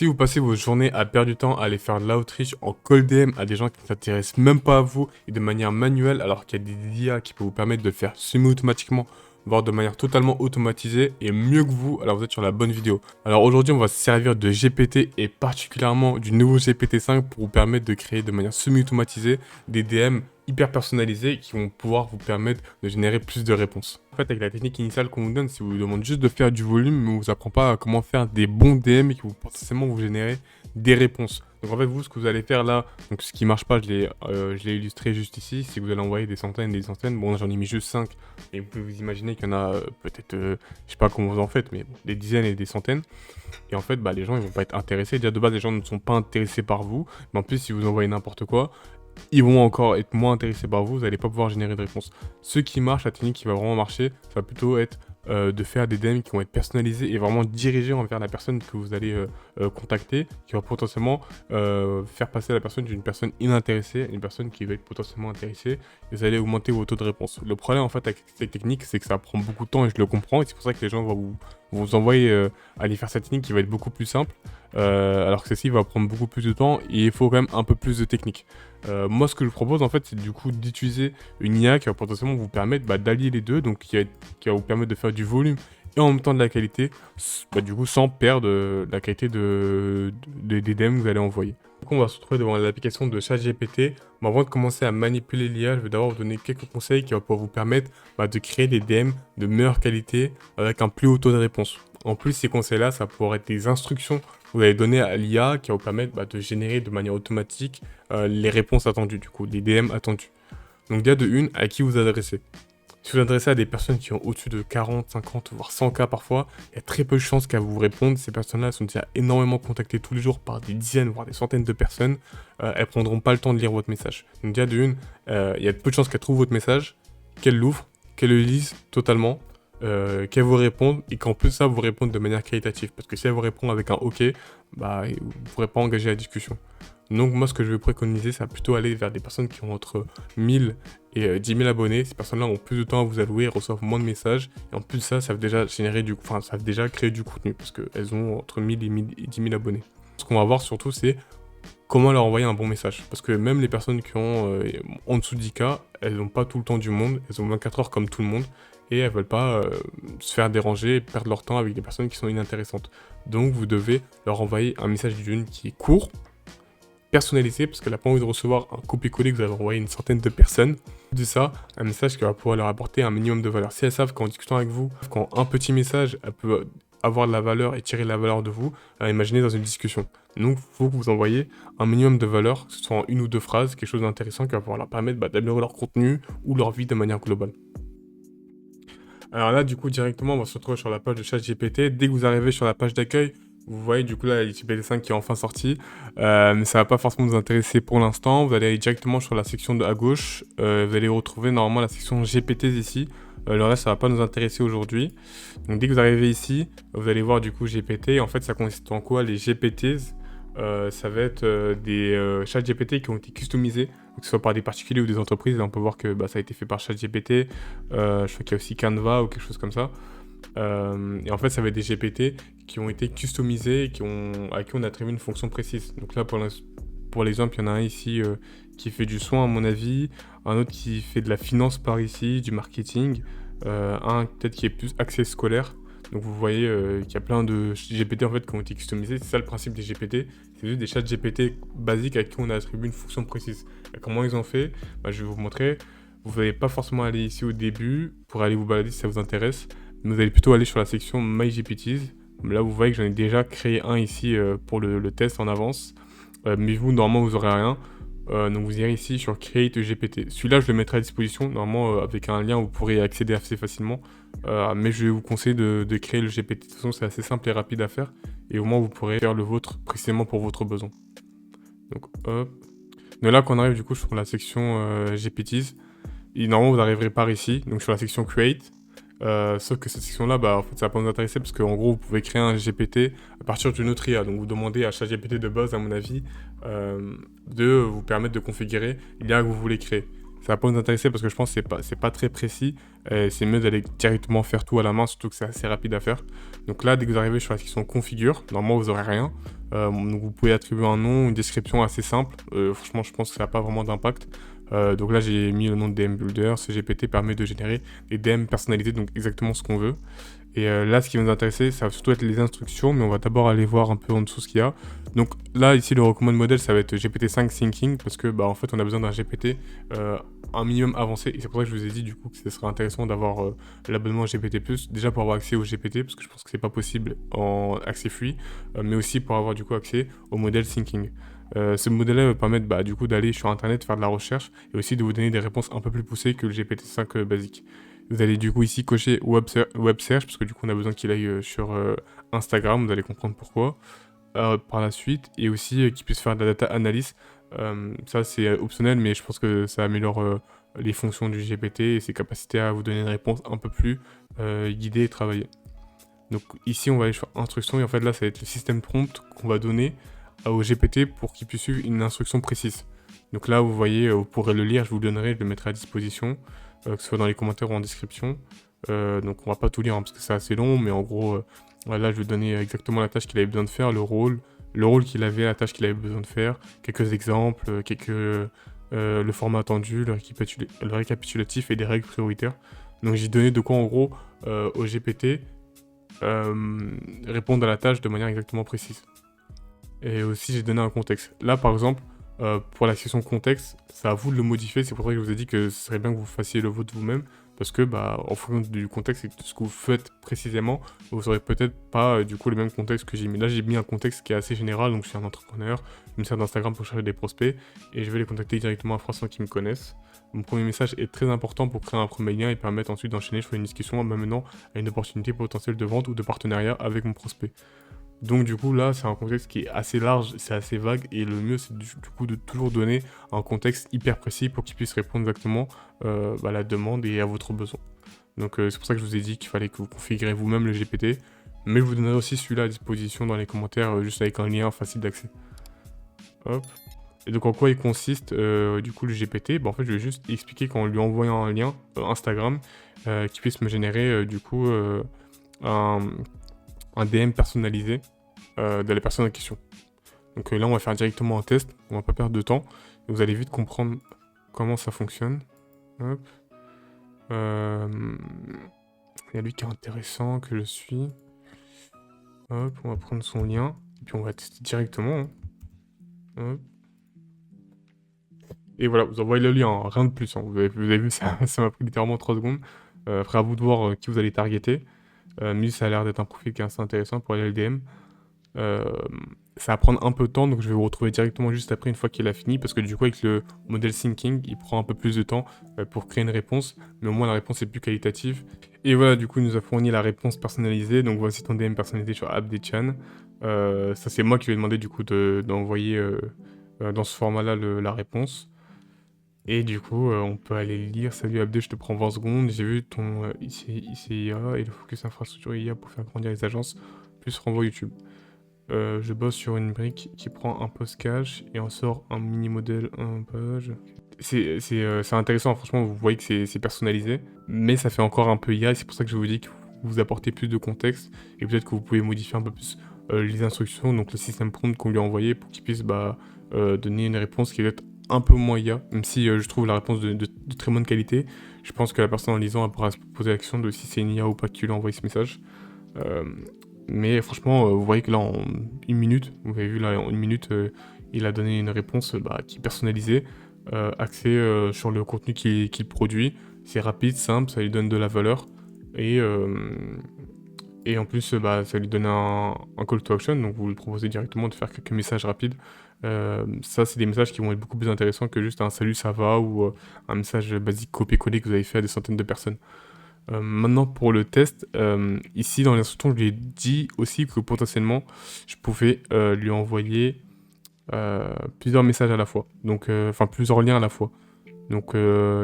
Si vous passez vos journées à perdre du temps à aller faire de l'outreach en cold DM à des gens qui ne s'intéressent même pas à vous et de manière manuelle, alors qu'il y a des IA qui peuvent vous permettre de le faire semi-automatiquement, voire de manière totalement automatisée et mieux que vous, alors vous êtes sur la bonne vidéo. Alors aujourd'hui, on va se servir de GPT et particulièrement du nouveau GPT-5 pour vous permettre de créer de manière semi-automatisée des DM hyper personnalisés qui vont pouvoir vous permettre de générer plus de réponses. En fait, avec la technique initiale qu'on vous donne, si vous demande juste de faire du volume, mais on vous apprend pas comment faire des bons DM qui vont potentiellement vous générer des réponses. Donc en fait, vous, ce que vous allez faire là, donc ce qui marche pas, je l'ai illustré juste ici, c'est que vous allez envoyer des centaines et des centaines. Bon, j'en ai mis juste 5, et vous pouvez vous imaginer qu'il y en a peut-être, je sais pas comment vous en faites, mais bon, des dizaines et des centaines. Et en fait, les gens, ils vont pas être intéressés. Déjà, de base, les gens ne sont pas intéressés par vous, mais en plus, si vous envoyez n'importe quoi, ils vont encore être moins intéressés par vous, vous n'allez pas pouvoir générer de réponse. Ce qui marche, la technique qui va vraiment marcher, ça va plutôt être de faire des DM qui vont être personnalisés et vraiment dirigés envers la personne que vous allez contacter, qui va potentiellement faire passer la personne d'une personne inintéressée à une personne qui va être potentiellement intéressée, et vous allez augmenter vos taux de réponse. Le problème en fait avec cette technique, c'est que ça prend beaucoup de temps et je le comprends, et c'est pour ça que les gens vont vous envoyer aller faire cette technique qui va être beaucoup plus simple, alors que celle-ci va prendre beaucoup plus de temps et il faut quand même un peu plus de technique. Moi, ce que je propose en fait, c'est du coup d'utiliser une IA qui va potentiellement vous permettre d'allier les deux, donc qui va vous permettre de faire du volume et en même temps de la qualité, du coup sans perdre la qualité des DM que vous allez envoyer. Donc on va se retrouver devant l'application de ChatGPT. Mais avant de commencer à manipuler l'IA, je vais d'abord vous donner quelques conseils qui vont pouvoir vous permettre de créer des DM de meilleure qualité avec un plus haut taux de réponse. En plus, ces conseils-là, ça pourrait être des instructions que vous allez donner à l'IA qui va vous permettre de générer de manière automatique les réponses attendues, du coup, les DM attendus. Donc déjà de une, à qui vous adressez. Si vous vous adressez à des personnes qui ont au-dessus de 40, 50, voire 100 cas parfois, il y a très peu de chances qu'elles vous répondent. Ces personnes-là sont déjà énormément contactées tous les jours par des dizaines, voire des centaines de personnes. Elles prendront pas le temps de lire votre message. Donc déjà de une, il y a peu de chances qu'elles trouvent votre message, qu'elles l'ouvrent, qu'elles le lisent totalement, qu'elles vous répondent et qu'en plus ça vous répondent de manière qualitative. Parce que si elles vous répondent avec un OK, vous ne pourrez pas engager la discussion. Donc moi ce que je vais préconiser, c'est plutôt aller vers des personnes qui ont entre 1000 et 10 000 abonnés. Ces personnes-là ont plus de temps à vous allouer, reçoivent moins de messages. Et en plus de ça, ça va déjà ça va déjà créer du contenu parce qu'elles ont entre 1000 et 10 000 abonnés. Ce qu'on va voir surtout, c'est comment leur envoyer un bon message. Parce que même les personnes qui ont en dessous de 10 k, elles n'ont pas tout le temps du monde. Elles ont 24 heures comme tout le monde. Et elles veulent pas se faire déranger et perdre leur temps avec des personnes qui sont inintéressantes. Donc vous devez leur envoyer un message d'une qui est court, personnalisé, parce qu'elle n'a pas envie de recevoir un copier-coller que vous avez envoyé à une centaine de personnes. De ça, un message qui va pouvoir leur apporter un minimum de valeur. Si elles savent qu'en discutant avec vous, quand un petit message, elle peut avoir de la valeur et tirer de la valeur de vous, imaginez dans une discussion. Donc, il faut que vous envoyez un minimum de valeur, que ce soit en une ou deux phrases, quelque chose d'intéressant qui va pouvoir leur permettre d'améliorer leur contenu ou leur vie de manière globale. Alors là, du coup, directement, on va se retrouver sur la page de ChatGPT. Dès que vous arrivez sur la page d'accueil, vous voyez du coup là GPT-5 qui est enfin sorti, mais ça va pas forcément vous intéresser pour l'instant. Vous allez aller directement sur la section à gauche, vous allez retrouver normalement la section GPT ici. Le reste ça va pas nous intéresser aujourd'hui. Donc dès que vous arrivez ici, vous allez voir du coup GPT. En fait ça consiste en quoi les GPTs? Ça va être des chats GPT qui ont été customisés, que ce soit par des particuliers ou des entreprises. Là on peut voir que ça a été fait par ChatGPT. Je crois qu'il y a aussi Canva ou quelque chose comme ça. Et en fait, ça va être des GPT qui ont été customisés et à qui on a attribué une fonction précise. Donc là, pour l'exemple, il y en a un ici qui fait du soin, à mon avis, un autre qui fait de la finance par ici, du marketing, un peut-être qui est plus axé scolaire. Donc vous voyez qu'il y a plein de GPT en fait qui ont été customisés. C'est ça le principe des GPT. C'est juste des chats GPT basiques à qui on a attribué une fonction précise. Et comment ils ont fait? Je vais vous montrer. Vous n'allez pas forcément aller ici au début pour aller vous balader si ça vous intéresse. Vous allez plutôt aller sur la section MyGPTs. Là, vous voyez que j'en ai déjà créé un ici pour le test en avance. Mais vous, normalement, vous n'aurez rien. Donc, vous irez ici sur Create GPT. Celui-là, je le mettrai à disposition. Normalement, avec un lien, vous pourrez accéder assez facilement. Mais je vais vous conseiller de créer le GPT. De toute façon, c'est assez simple et rapide à faire. Et au moins, vous pourrez faire le vôtre précisément pour votre besoin. Donc, hop. Donc là, quand on arrive du coup sur la section GPTs, et normalement, vous arriverez par ici. Donc, sur la section Create. Sauf que cette section-là, en fait, ça va pas nous intéresser parce qu'en gros, vous pouvez créer un GPT à partir d'une autre IA. Donc, vous demandez à chaque GPT de base, à mon avis, de vous permettre de configurer l'IA que vous voulez créer. Ça va pas nous intéresser parce que je pense que c'est pas très précis. C'est mieux d'aller directement faire tout à la main, surtout que c'est assez rapide à faire. Donc là, dès que vous arrivez sur la section configure, normalement, vous aurez rien. Donc vous pouvez attribuer un nom, une description assez simple. Franchement, je pense que ça n'a pas vraiment d'impact. Donc là, j'ai mis le nom de DM Builder. Ce GPT permet de générer des DM personnalisés, donc exactement ce qu'on veut. Et là, ce qui va nous intéresser, ça va surtout être les instructions, mais on va d'abord aller voir un peu en dessous ce qu'il y a. Donc là, ici, le recommand model, ça va être GPT-5 Thinking, parce que en fait, on a besoin d'un GPT un minimum avancé. Et c'est pour ça que je vous ai dit du coup que ce serait intéressant d'avoir l'abonnement GPT+, déjà pour avoir accès au GPT, parce que je pense que c'est pas possible en accès free, mais aussi pour avoir du coup accès au modèle Thinking. Ce modèle-là va permettre du coup d'aller sur internet faire de la recherche et aussi de vous donner des réponses un peu plus poussées que le GPT-5 basique. Vous allez du coup ici cocher web search parce que du coup on a besoin qu'il aille sur Instagram, vous allez comprendre pourquoi par la suite, et aussi qu'il puisse faire de la data analysis. Ça c'est optionnel, mais je pense que ça améliore les fonctions du GPT et ses capacités à vous donner une réponse un peu plus guidée et travaillée. Donc ici on va aller sur instruction et en fait là ça va être le système prompt qu'on va donner au GPT pour qu'il puisse suivre une instruction précise. Donc là vous voyez, vous pourrez le lire, je vous le donnerai, je le mettrai à disposition, que ce soit dans les commentaires ou en description. Donc on va pas tout lire parce que c'est assez long, mais en gros là je vais donner exactement la tâche qu'il avait besoin de faire, le rôle qu'il avait, la tâche qu'il avait besoin de faire, quelques exemples, le format attendu, le récapitulatif et des règles prioritaires. Donc j'ai donné de quoi en gros au GPT répondre à la tâche de manière exactement précise. Et aussi j'ai donné un contexte. Là par exemple, pour la section contexte, c'est à vous de le modifier, c'est pour ça que je vous ai dit que ce serait bien que vous fassiez le vôtre vous-même, parce que en fonction du contexte et de ce que vous faites précisément, vous aurez peut-être pas du coup le même contexte que j'ai mis. Là j'ai mis un contexte qui est assez général, donc je suis un entrepreneur, je me sers d'Instagram pour chercher des prospects, et je vais les contacter directement à France sans qu'ils me connaissent. Mon premier message est très important pour créer un premier lien et permettre ensuite d'enchaîner sur une discussion en m'amenant à une opportunité potentielle de vente ou de partenariat avec mon prospect. Donc du coup là c'est un contexte qui est assez large, c'est assez vague et le mieux c'est du coup de toujours donner un contexte hyper précis pour qu'il puisse répondre exactement à la demande et à votre besoin. Donc c'est pour ça que je vous ai dit qu'il fallait que vous configurez vous-même le GPT, mais je vous donnerai aussi celui-là à disposition dans les commentaires juste avec un lien facile d'accès. Hop. Et donc en quoi il consiste du coup le GPT, en fait je vais juste expliquer qu'en lui envoyant un lien Instagram qui puisse me générer du coup un DM personnalisé de la personne en question. Donc là, on va faire directement un test, on va pas perdre de temps. Vous allez vite comprendre comment ça fonctionne. Hop. Il y a lui qui est intéressant, que je suis. Hop, on va prendre son lien, et puis on va tester directement. Hein. Hop. Et voilà, vous envoyez le lien, hein, rien de plus. Hein. Vous avez vu, ça m'a pris littéralement 3 secondes. Après, à vous de voir qui vous allez targeter. Mais ça a l'air d'être un profil qui est assez intéressant pour aller LDM. Ça va prendre un peu de temps, donc je vais vous retrouver directement juste après une fois qu'il a fini, parce que du coup avec le modèle Thinking, il prend un peu plus de temps pour créer une réponse, mais au moins la réponse est plus qualitative. Et voilà, du coup il nous a fourni la réponse personnalisée, donc voici ton DM personnalisé sur AppDeChan. Ça c'est moi qui lui ai demandé du coup d'envoyer dans ce format-là la réponse. Et du coup, on peut aller lire. Salut Abdé, je te prends 20 secondes. J'ai vu ton ICIA et le focus infrastructure IA pour faire grandir les agences, plus renvoi YouTube. Je bosse sur une brique qui prend un post cache et en sort un mini modèle, un page. C'est intéressant, franchement, vous voyez que c'est personnalisé, mais ça fait encore un peu IA et c'est pour ça que je vous dis que vous apportez plus de contexte et peut-être que vous pouvez modifier un peu plus les instructions, donc le système prompt qu'on lui a envoyé pour qu'il puisse donner une réponse qui va être un peu moins IA, même si je trouve la réponse de très bonne qualité. Je pense que la personne en lisant elle pourra se poser la question de si c'est une IA ou pas qui lui a envoyé ce message. Mais franchement, vous voyez que là, en une minute, vous avez vu là, en une minute, il a donné une réponse qui est personnalisée, axée sur le contenu qu'il produit. C'est rapide, simple, ça lui donne de la valeur. Et en plus, ça lui donne un call to action, donc vous lui proposez directement de faire quelques messages rapides. Ça, c'est des messages qui vont être beaucoup plus intéressants que juste un salut, ça va, ou un message basique copier-coller que vous avez fait à des centaines de personnes. Maintenant pour le test, ici dans l'instruction je lui ai dit aussi que potentiellement je pouvais lui envoyer plusieurs messages à la fois, donc enfin plusieurs liens à la fois. Donc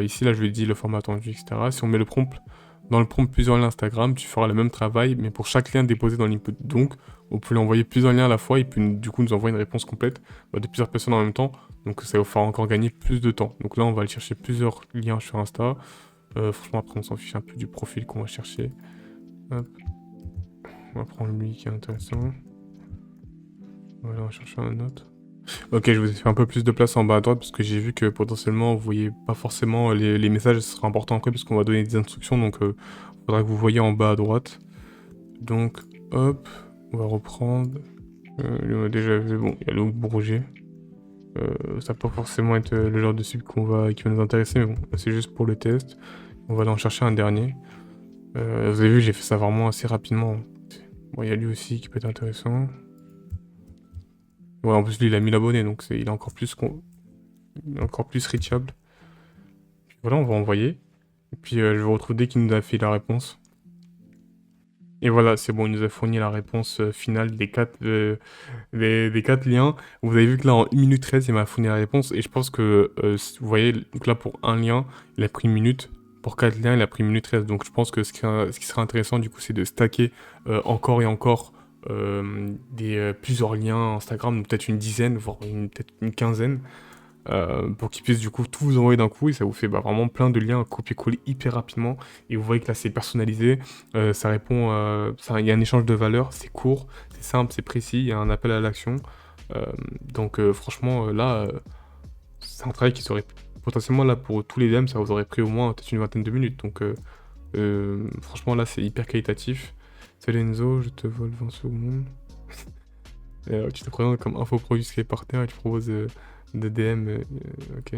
ici là je lui ai dit le format attendu, etc. Si on met le prompt, dans le prompt plusieurs liens Instagram, tu feras le même travail mais pour chaque lien déposé dans l'input. Donc on peut lui envoyer plusieurs liens à la fois et puis du coup nous envoyer une réponse complète de plusieurs personnes en même temps. Donc ça va faire encore gagner plus de temps. Donc là on va aller chercher plusieurs liens sur Insta. Franchement, après, on s'en fiche un peu du profil qu'on va chercher. Hop. On va prendre lui qui est intéressant. Voilà, on va chercher un autre. Ok, je vous ai fait un peu plus de place en bas à droite parce que j'ai vu que potentiellement vous voyez pas forcément les messages, ce sera important après parce qu'on va donner des instructions, donc faudra que vous voyez en bas à droite. Donc, hop, on va reprendre. Lui, on a déjà vu, bon, il y a le Bourget. Ça va pas forcément être le genre de cible qui va nous intéresser, mais bon, c'est juste pour le test. On va aller en chercher un dernier. Vous avez vu, j'ai fait ça vraiment assez rapidement. Bon, il y a lui aussi qui peut être intéressant. Ouais, en plus, lui, il a 1000 abonnés, donc il est il est encore plus reachable. Puis voilà, on va envoyer. Et puis, je vous retrouve dès qu'il nous a fait la réponse. Et voilà, c'est bon, il nous a fourni la réponse finale des 4 liens. Vous avez vu que là, en 1 minute 13, il m'a fourni la réponse. Et je pense que, vous voyez, donc là, pour un lien, il a pris 1 minute. Pour 4 liens, il a pris 1 minute 13. Donc je pense que ce qui serait intéressant, du coup, c'est de stacker encore et encore plusieurs liens Instagram, donc peut-être une dizaine, voire peut-être une quinzaine. Pour qu'ils puissent du coup tout vous envoyer d'un coup et ça vous fait vraiment plein de liens à copier-coller hyper rapidement et vous voyez que là c'est personnalisé, ça répond, il y a un échange de valeurs, c'est court, c'est simple, c'est précis, il y a un appel à l'action. Donc franchement là c'est un travail qui serait potentiellement là pour tous les DM ça vous aurait pris au moins peut-être une vingtaine de minutes donc franchement là c'est hyper qualitatif. Salut Enzo, je te vole 20 secondes. Tu te présentes comme infoproduit par terre et tu proposes de DM, ok.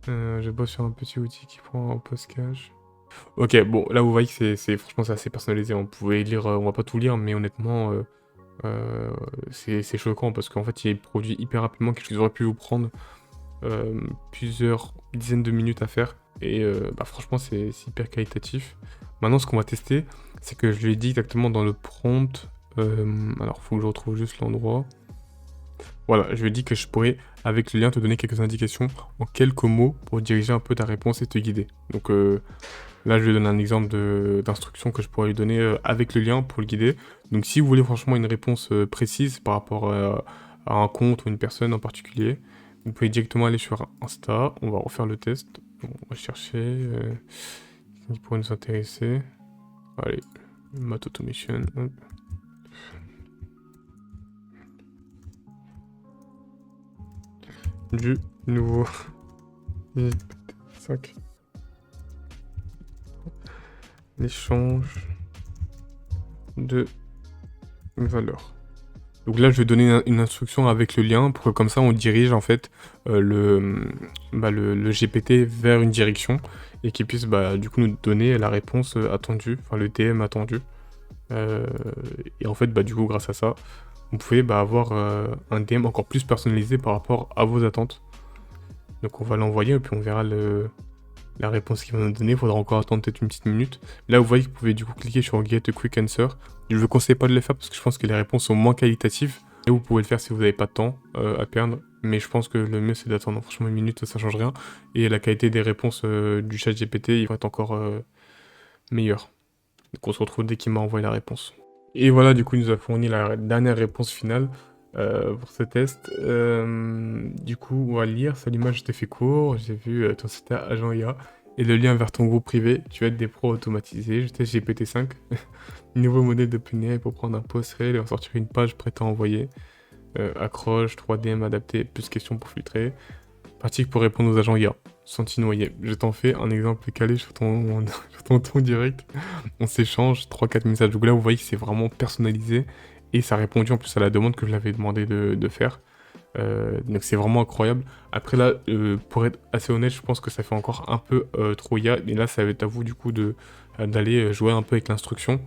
Je bosse sur un petit outil qui prend en post-cache. Ok, bon, là vous voyez que franchement c'est assez personnalisé. On pouvait lire, on va pas tout lire, mais honnêtement, c'est choquant parce qu'en fait il produit hyper rapidement quelque chose qui aurait pu vous prendre plusieurs dizaines de minutes à faire. Et bah, franchement c'est hyper qualitatif. Maintenant ce qu'on va tester, c'est que je lui ai dit exactement dans le prompt. Alors faut que je retrouve juste l'endroit. Voilà, je lui ai dit que je pourrais, avec le lien, te donner quelques indications en quelques mots pour diriger un peu ta réponse et te guider. Donc là, je lui donne un exemple d'instruction que je pourrais lui donner avec le lien pour le guider. Donc si vous voulez franchement une réponse précise par rapport à un compte ou une personne en particulier, vous pouvez directement aller sur Insta. On va refaire le test. Bon, on va chercher qui pourrait nous intéresser. Allez, Mat Automation. Hop. Du nouveau 5. L'échange de valeurs. Donc là, je vais donner une instruction avec le lien pour que comme ça, on dirige en fait le GPT vers une direction et qu'il puisse du coup nous donner la réponse attendue, enfin le DM attendu. Et en fait, du coup, grâce à ça, vous pouvez avoir un DM encore plus personnalisé par rapport à vos attentes. Donc on va l'envoyer et puis on verra la réponse qu'il va nous donner. Il faudra encore attendre peut-être une petite minute. Là, vous voyez que vous pouvez du coup cliquer sur Get a Quick Answer. Je ne vous conseille pas de le faire parce que je pense que les réponses sont moins qualitatives. Et vous pouvez le faire si vous n'avez pas de temps à perdre. Mais je pense que le mieux c'est d'attendre. Franchement, une minute, ça change rien. Et la qualité des réponses du chat GPT, il va être encore meilleure. Donc on se retrouve dès qu'il m'a envoyé la réponse. Et voilà, du coup, il nous a fourni la dernière réponse finale pour ce test. Du coup, on va lire. Salut, moi, je t'ai fait court. J'ai vu ton site agent IA et le lien vers ton groupe privé. Tu vas être des pros automatisés. Je teste GPT-5. Nouveau modèle d'OpenAI pour prendre un post réel et en sortir une page prête à envoyer. Accroche, 3DM adapté, plus questions pour filtrer. Pratique pour répondre aux agents IA. Sans noyer. Je t'en fais un exemple calé sur ton, sur ton ton direct. On s'échange 3-4 messages. Donc là, vous voyez que c'est vraiment personnalisé. Et ça a répondu en plus à la demande que je l'avais demandé de faire. Donc c'est vraiment incroyable. Après là, pour être assez honnête, je pense que ça fait encore un peu trop IA. Et là, ça va être à vous du coup d'aller jouer un peu avec l'instruction.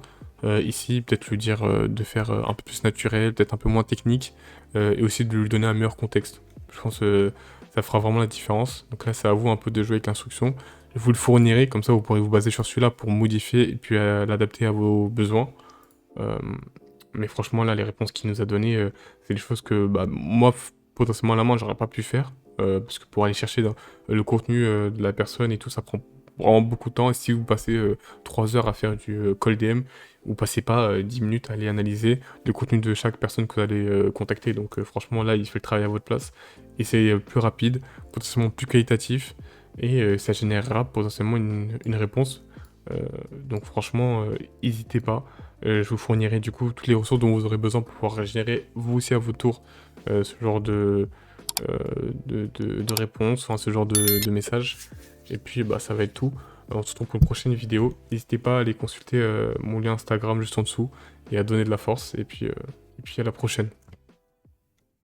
Ici, peut-être lui dire de faire un peu plus naturel, peut-être un peu moins technique. Et aussi de lui donner un meilleur contexte. Je pense que ça fera vraiment la différence. Donc là, c'est à vous un peu de jouer avec l'instruction. Vous le fournirez, comme ça vous pourrez vous baser sur celui-là pour modifier et puis l'adapter à vos besoins. Mais franchement, là, les réponses qu'il nous a données, c'est des choses que moi, potentiellement à la main, j'aurais pas pu faire. Parce que pour aller chercher le contenu de la personne et tout, ça prend vraiment beaucoup de temps. Et si vous passez 3 heures à faire du call DM, vous passez pas 10 minutes à aller analyser le contenu de chaque personne que vous allez contacter. Donc franchement, là, il fait le travail à votre place. Et c'est plus rapide, potentiellement plus qualitatif. Et ça générera potentiellement une réponse Donc franchement, n'hésitez pas. Je vous fournirai du coup toutes les ressources dont vous aurez besoin pour pouvoir générer vous aussi à votre tour ce genre de réponses, enfin ce genre de messages. Et puis bah ça va être tout. On se retrouve pour une prochaine vidéo. N'hésitez pas à aller consulter mon lien Instagram juste en dessous et à donner de la force. Et puis à la prochaine.